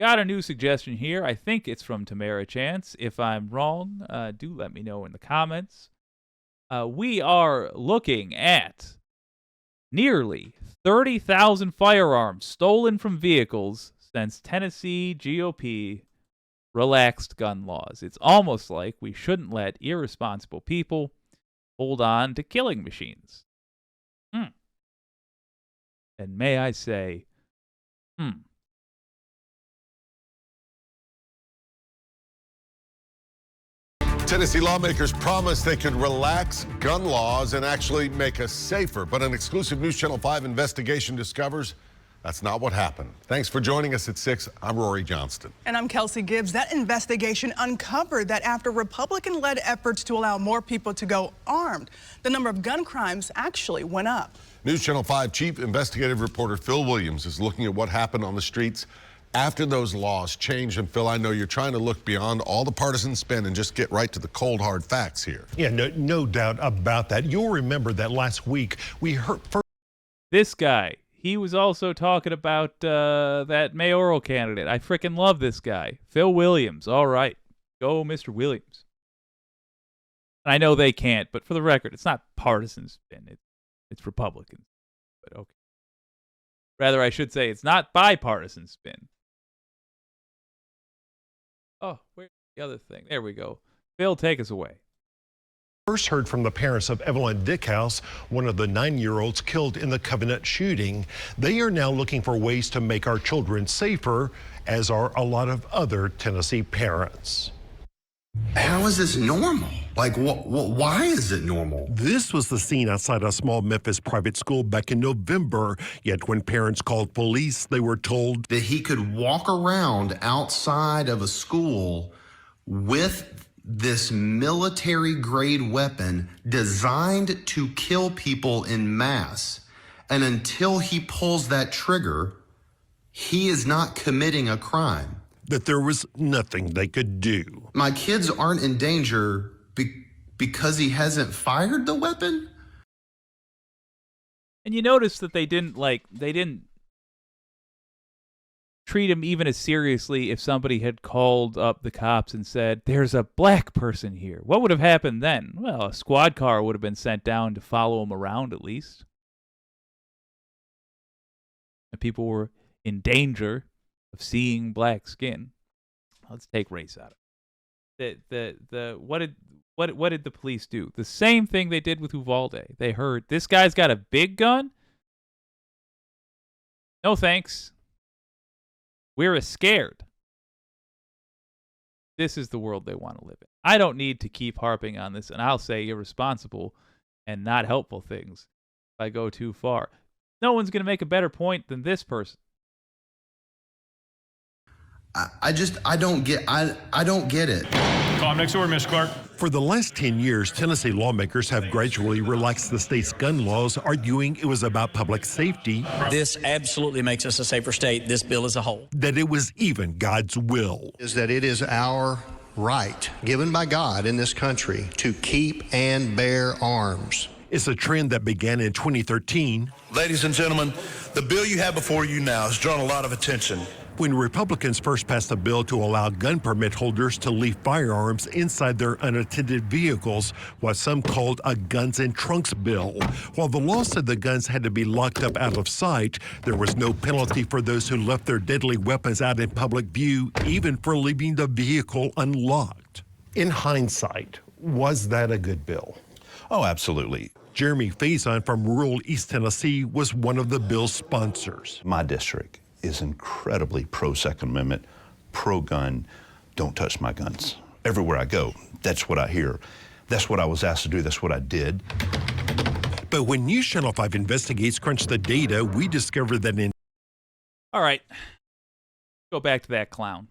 Got a new suggestion here. I think it's from Tamara Chance. If I'm wrong, do let me know in the comments. We are looking at nearly 30,000 firearms stolen from vehicles since Tennessee GOP relaxed gun laws. It's almost like we shouldn't let irresponsible people hold on to killing machines. And may I say, hmm. Tennessee lawmakers promised they could relax gun laws and actually make us safer. But an exclusive News Channel 5 investigation discovers that's not what happened. Thanks for joining us at 6. I'm Rory Johnston. And I'm Kelsey Gibbs. That investigation uncovered that after Republican-led efforts to allow more people to go armed, the number of gun crimes actually went up. News Channel 5 chief investigative reporter Phil Williams is looking at what happened on the streets after those laws changed. And Phil, I know you're trying to look beyond all the partisan spin and just get right to the cold, hard facts here. Yeah, no doubt about that. You'll remember that last week we heard This guy, he was also talking about that mayoral candidate. I freaking love this guy. Phil Williams. All right. Go, Mr. Williams. I know they can't, but for the record, it's not partisan spin. It's Republicans. But okay. Rather, I should say it's not bipartisan spin. Oh, where's the other thing? There we go. Phil, take us away. First heard from the parents of Evelyn Dickhouse, one of the 9-year-olds killed in the Covenant shooting. They are now looking for ways to make our children safer, as are a lot of other Tennessee parents. How is this normal? Like, why is it normal? This was the scene outside a small Memphis private school back in November. Yet when parents called police, they were told that he could walk around outside of a school with this military-grade weapon designed to kill people in mass. And until he pulls that trigger, he is not committing a crime. that there was nothing they could do. My kids aren't in danger because he hasn't fired the weapon? And you notice that they didn't treat him even as seriously if somebody had called up the cops and said, there's a black person here. What would have happened then? Well, a squad car would have been sent down to follow him around at least. And people were in danger of seeing black skin. Let's take race out of it. What did the police do? The same thing they did with Uvalde. They heard this guy's got a big gun. No thanks. We're scared. This is the world they want to live in. I don't need to keep harping on this, and I'll say irresponsible and not helpful things if I go too far. No one's going to make a better point than this person. I don't get it. Call next door, Miss Clark. For the last 10 years, Tennessee lawmakers have gradually relaxed the state's gun laws, arguing it was about public safety. This absolutely makes us a safer state, this bill as a whole. That it was even God's will. Is that it is our right, given by God in this country, to keep and bear arms. It's a trend that began in 2013. Ladies and gentlemen, the bill you have before you now has drawn a lot of attention. When Republicans first passed a bill to allow gun permit holders to leave firearms inside their unattended vehicles, what some called a guns and trunks bill. While the law said the guns had to be locked up out of sight, there was no penalty for those who left their deadly weapons out in public view, even for leaving the vehicle unlocked. In hindsight, was that a good bill? Oh, absolutely. Jeremy Faison from rural East Tennessee was one of the bill's sponsors. My district is incredibly pro-Second Amendment, pro-gun, don't touch my guns. Everywhere I go, that's what I hear. That's what I was asked to do, that's what I did. But when News Channel 5 Investigates crunched the data, we discovered that in... All right, go back to that clown.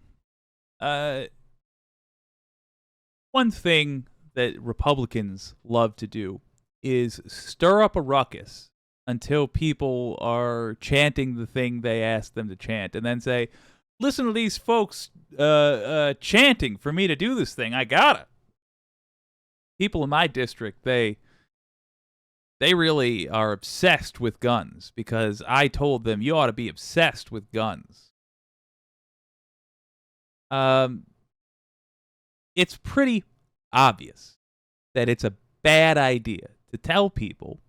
One thing that Republicans love to do is stir up a ruckus until people are chanting the thing they asked them to chant, and then say, listen to these folks chanting for me to do this thing. I gotta. People in my district, they really are obsessed with guns because I told them you ought to be obsessed with guns. It's pretty obvious that it's a bad idea to tell people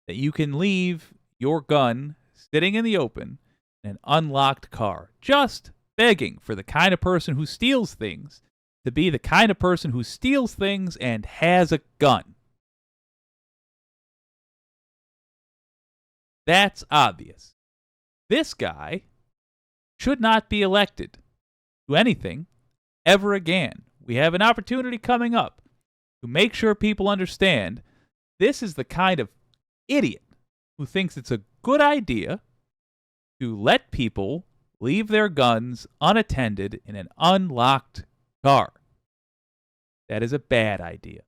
that you can leave your gun sitting in the open in an unlocked car, just begging for the kind of person who steals things to be the kind of person who steals things and has a gun. That's obvious. This guy should not be elected to anything ever again. We have an opportunity coming up to make sure people understand this is the kind of idiot who thinks it's a good idea to let people leave their guns unattended in an unlocked car. That is a bad idea.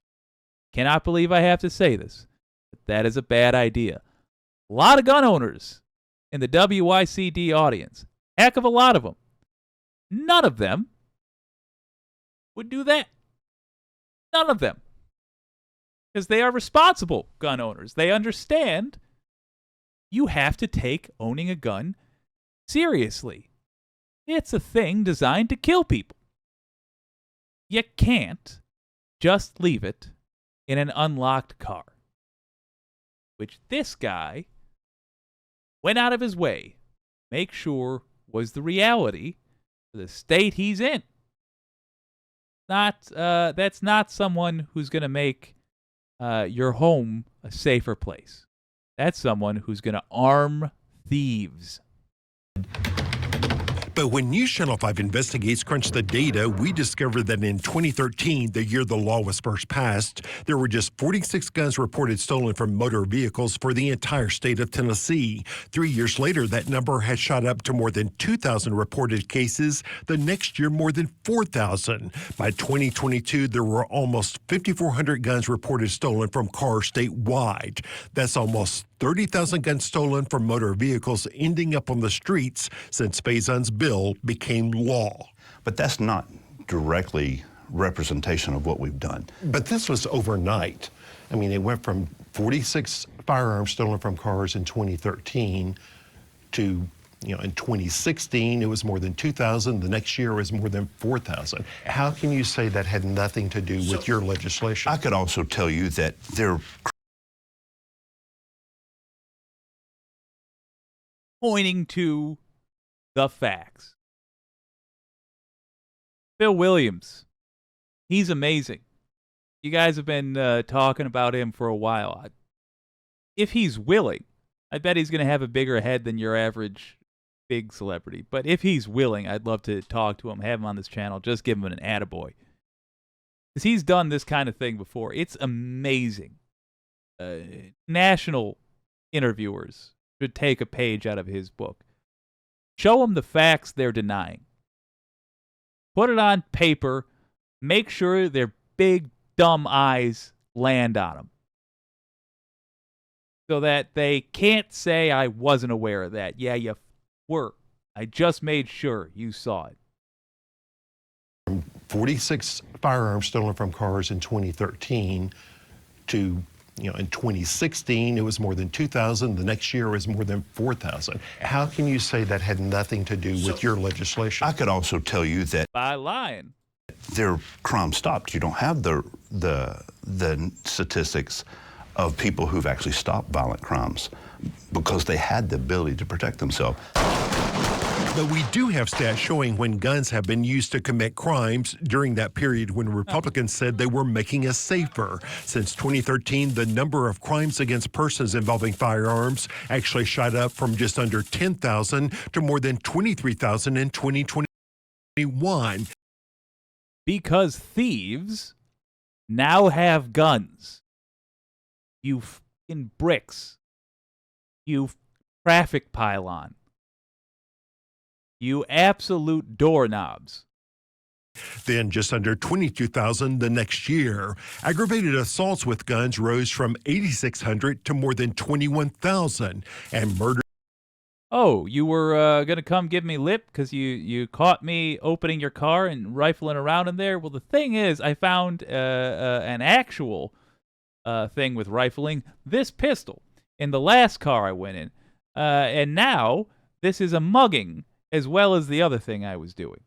Cannot believe I have to say this, but that is a bad idea. A lot of gun owners in the WYCD audience, heck of a lot of them, none of them would do that. None of them. Because they are responsible gun owners. They understand you have to take owning a gun seriously. It's a thing designed to kill people. You can't just leave it in an unlocked car. Which this guy went out of his way to make sure was the reality for the state he's in. That's not someone who's going to make your home a safer place. That's someone who's going to arm thieves. But when News Channel 5 Investigates crunched the data, we discovered that in 2013, the year the law was first passed, there were just 46 guns reported stolen from motor vehicles for the entire state of Tennessee. 3 years later, that number had shot up to more than 2,000 reported cases. The next year, more than 4,000. By 2022, there were almost 5,400 guns reported stolen from cars statewide. That's almost 30,000 guns stolen from motor vehicles ending up on the streets since Faison's bill became law. But that's not directly representation of what we've done. But this was overnight. I mean, it went from 46 firearms stolen from cars in 2013 to, in 2016, it was more than 2,000. The next year, it was more than 4,000. How can you say that had nothing to do with your legislation? I could also tell you that there pointing to the facts. Phil Williams, he's amazing. You guys have been talking about him for a while. If he's willing, I bet he's going to have a bigger head than your average big celebrity. But if he's willing, I'd love to talk to him, have him on this channel, just give him an attaboy. Because he's done this kind of thing before. It's amazing. National interviewers should take a page out of his book. Show them the facts they're denying. Put it on paper. Make sure their big, dumb eyes land on them. So that they can't say, I wasn't aware of that. Yeah, you were. I just made sure you saw it. From 46 firearms stolen from cars in 2013 to in 2016, it was more than 2,000. The next year, it was more than 4,000. How can you say that had nothing to do with your legislation? I could also tell you that by lying, their crime stopped. You don't have the statistics of people who've actually stopped violent crimes because they had the ability to protect themselves. But we do have stats showing when guns have been used to commit crimes during that period when Republicans said they were making us safer. Since 2013, the number of crimes against persons involving firearms actually shot up from just under 10,000 to more than 23,000 in 2021. Because thieves now have guns. You f***ing bricks. You traffic pylon. You absolute doorknobs. Then just under 22,000 the next year. Aggravated assaults with guns rose from 8,600 to more than 21,000. And murder. Oh, you were going to come give me lip because you caught me opening your car and rifling around in there? Well, the thing is, I found an actual thing with rifling. This pistol in the last car I went in. And now this is a mugging as well as the other thing I was doing.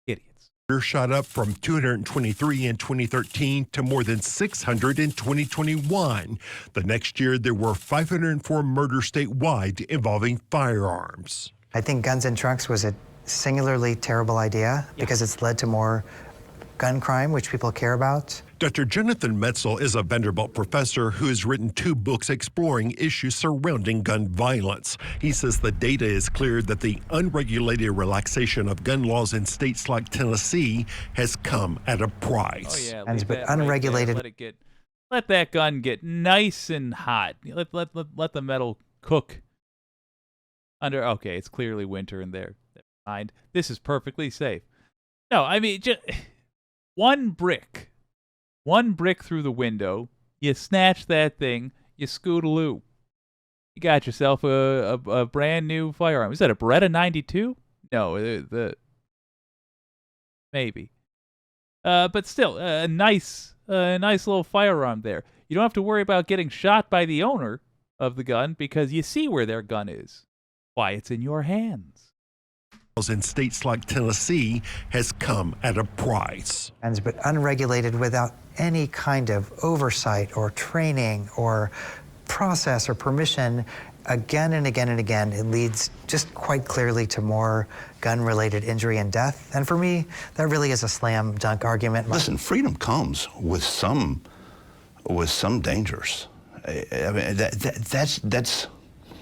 Idiots. Shot up from 223 in 2013 to more than 600 in 2021. The next year, there were 504 murders statewide involving firearms. I think guns in trunks was a singularly terrible idea because it's led to more gun crime, which people care about. Dr. Jonathan Metzel is a Vanderbilt professor who has written 2 books exploring issues surrounding gun violence. He says the data is clear that the unregulated relaxation of gun laws in states like Tennessee has come at a price. Oh, yeah, But unregulated. Let that gun get nice and hot. Let the metal cook. Okay, it's clearly winter in there. Never mind. This is perfectly safe. No, I mean, just one brick through the window, you snatch that thing, you scootaloo. You got yourself a brand new firearm. Is that a Beretta 92? No, maybe. But still, a nice little firearm there. You don't have to worry about getting shot by the owner of the gun because you see where their gun is. Why, it's in your hands. In states like Tennessee has come at a price. But unregulated without any kind of oversight or training or process or permission, again and again and again, it leads just quite clearly to more gun-related injury and death. And for me, that really is a slam dunk argument. Listen, freedom comes with some dangers. I mean, that's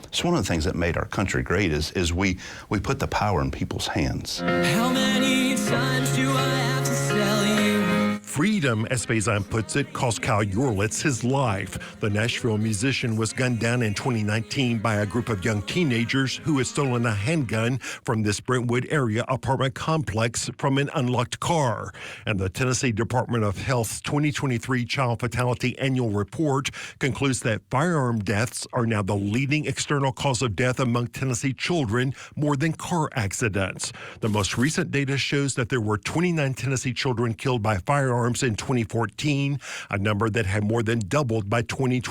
it's one of the things that made our country great is we put the power in people's hands. How many times do I have to tell you? Freedom, as Faison puts it, cost Kyle Urlitz his life. The Nashville musician was gunned down in 2019 by a group of young teenagers who had stolen a handgun from this Brentwood area apartment complex from an unlocked car. And the Tennessee Department of Health's 2023 Child Fatality Annual Report concludes that firearm deaths are now the leading external cause of death among Tennessee children, more than car accidents. The most recent data shows that there were 29 Tennessee children killed by firearms in 2014, a number that had more than doubled by 2020.